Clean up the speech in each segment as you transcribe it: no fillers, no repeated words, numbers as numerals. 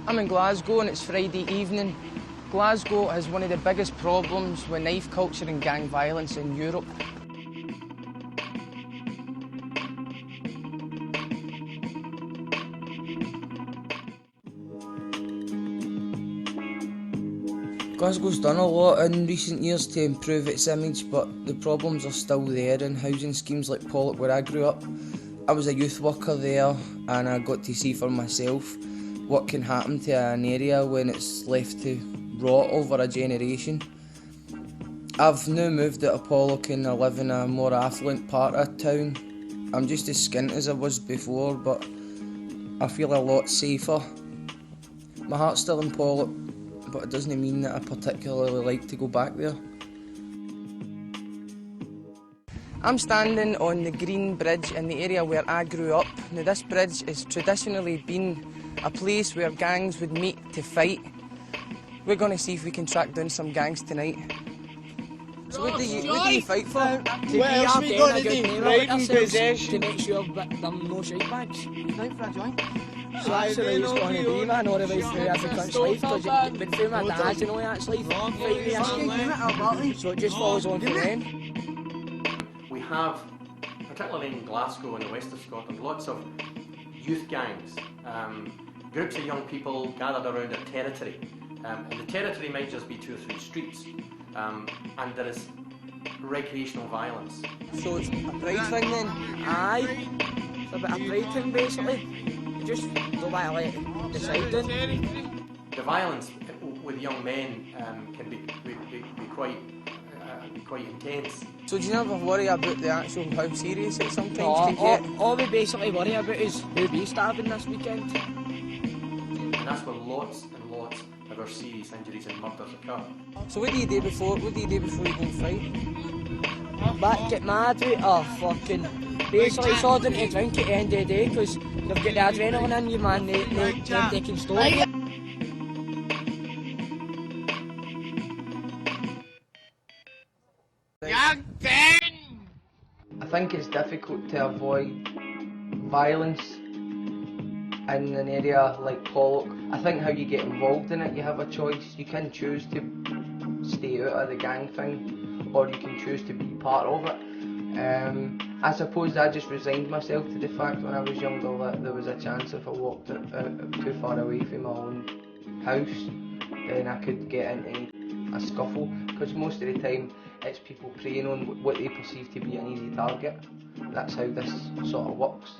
I'm in Glasgow and it's Friday evening. Glasgow has one of the biggest problems with knife culture and gang violence in Europe. Glasgow's done a lot in recent years to improve its image, but the problems are still there in housing schemes like Pollok, where I grew up. I was a youth worker there and I got to see for myself what can happen to an area when it's left to rot over a generation. I've now moved out of Pollok and I live in a more affluent part of town. I'm just as skint as I was before, but I feel a lot safer. My heart's still in Pollok, but it doesn't mean that I particularly like to go back there. I'm standing on the Green Bridge in the area where I grew up. Now this bridge has traditionally been a place where gangs would meet to fight. We're going to see if we can track down some gangs tonight. So what do you fight for? To be a good neighbour, to make sure that there are no shite bags. Time for a joint. So that's the way it's going to be, man, or the way through every cunt's life, because you've been through my dad, you know, that's life. So it just follows on from then. We have, particularly in Glasgow and the west of Scotland, lots of youth gangs, groups of young people gathered around a territory. And the territory might just be 2 or 3 streets, and there is recreational violence. So it's a pride thing then? Aye, it's a bit of pride thing basically. You just go by like the side down. The violence with young men can be quite intense. So do you never worry about the actual how serious it sometimes No, can get? all we basically worry about is who we starving this weekend. And that's where lots and lots of our serious injuries and murders occur. So what do you do before you go and fight? But get mad with fucking basically it's all down to drink at the end of the day, because you've got the adrenaline in you, man, they can stop you. I think it's difficult to avoid violence in an area like Pollok. I think how you get involved in it, you have a choice. You can choose to stay out of the gang thing, or you can choose to be part of it. I suppose I just resigned myself to the fact when I was younger that there was a chance if I walked too far away from my own house, then I could get into a scuffle, because most of the time it's people preying on what they perceive to be an easy target. That's how this sort of works.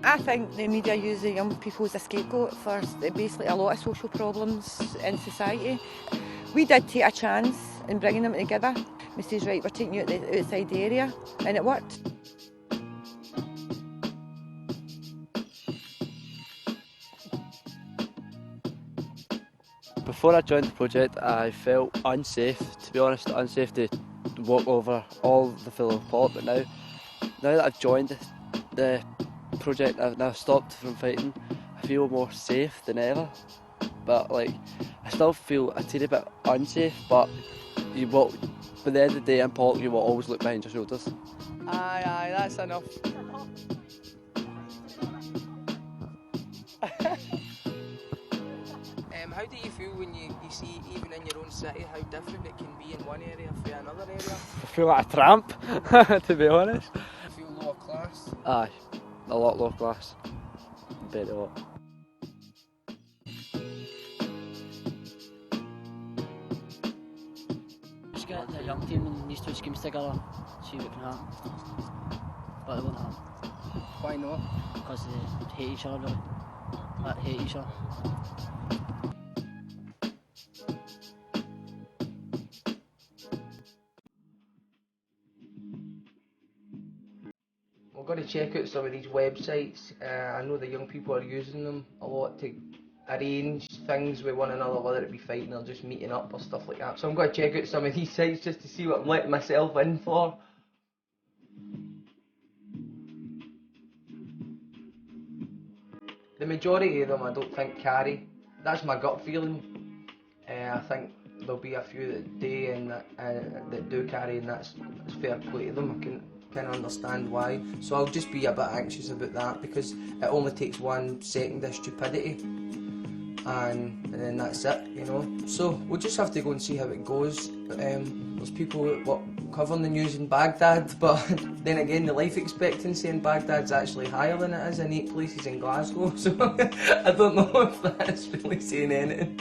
I think the media use the young people as a scapegoat for basically a lot of social problems in society. We did take a chance in bringing them together. We said, right, we're taking you out the outside the area, and it worked. Before I joined the project, I felt unsafe, to be honest, unsafe to walk over all the fellow Pollok, but now that I've joined the project, I've now stopped from fighting, I feel more safe than ever. But like, I still feel a teeny bit unsafe, but by the end of the day in Pollok, you will always look behind your shoulders. Aye, that's enough. How do you feel when you see, even in your own city, how different it can be in one area from another area? I feel like a tramp, to be honest. You feel lower class? Aye, a lot lower class. Very lot. Let's get the young team and these 2 schemes together, see what can happen. But it won't happen. Why not? Because they hate each other, really. They hate each other. We're going to check out some of these websites. I know the young people are using them a lot to arrange things with one another, whether it be fighting or just meeting up or stuff like that. So I'm going to check out some of these sites just to see what I'm letting myself in for. The majority of them I don't think carry. That's my gut feeling. I think there'll be a few that do and that do carry, and that's fair play to them. I can kind of understand why. So I'll just be a bit anxious about that, because it only takes 1 second of stupidity and then that's it, you know. So we'll just have to go and see how it goes. There's people covering the news in Baghdad, but then again the life expectancy in Baghdad's actually higher than it is in 8 places in Glasgow, so I don't know if that's really saying anything.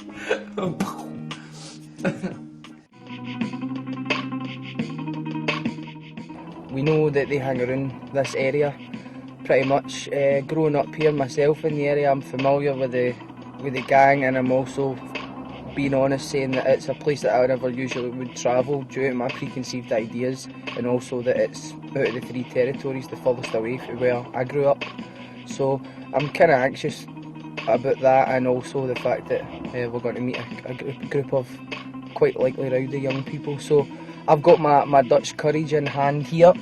We know that they hang around this area pretty much. Growing up here myself in the area, I'm familiar with the gang, and I'm also being honest saying that it's a place that I never usually would travel due to my preconceived ideas, and also that it's out of the 3 territories the furthest away from where I grew up. So I'm kind of anxious about that, and also the fact that we're going to meet a group of quite likely rowdy young people. So I've got my Dutch courage in hand here,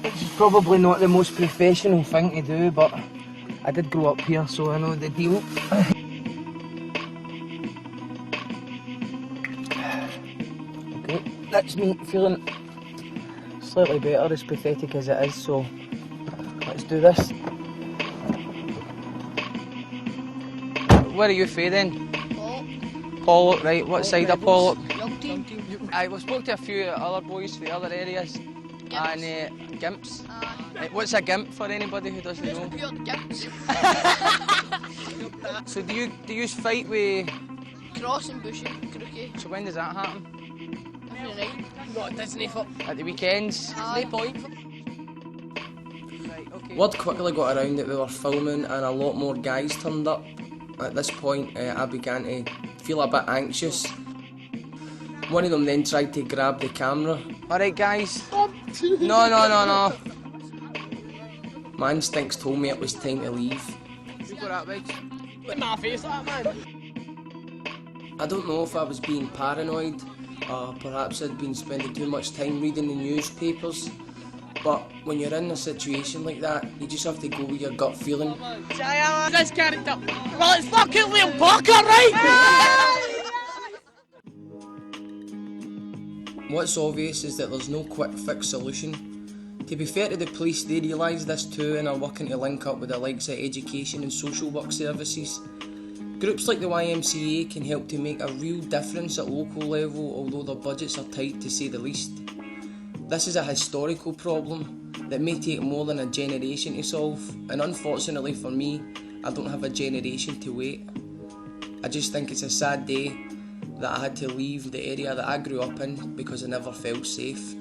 which is probably not the most professional thing to do, but I did grow up here, so I know the deal. Okay, that's me feeling slightly better, as pathetic as it is, so let's do this. Where are you from then? Pollock, right, what side of Pollock? Young team. We spoke to a few other boys from other areas. Gimps. And gimps. What's a gimp for anybody who doesn't know? Pure gimps. So do you fight with... Cross and bushy, crookie. So when does that happen? Every night. What, Disney for? At the weekends? No point. Right, okay. Word quickly got around that we were filming and a lot more guys turned up. At this point I began to feel a bit anxious. One of them then tried to grab the camera. Alright guys. No. My instincts told me it was time to leave. You got that, mate? With my face like that, man. I don't know if I was being paranoid, or perhaps I'd been spending too much time reading the newspapers, but when you're in a situation like that, you just have to go with your gut feeling. This character. Well, it's fucking Liam Parker, right? What's obvious is that there's no quick fix solution. To be fair to the police, they realise this too and are working to link up with the likes of education and social work services. Groups like the YMCA can help to make a real difference at local level, although their budgets are tight to say the least. This is a historical problem that may take more than a generation to solve, and unfortunately for me, I don't have a generation to wait. I just think it's a sad day that I had to leave the area that I grew up in because I never felt safe.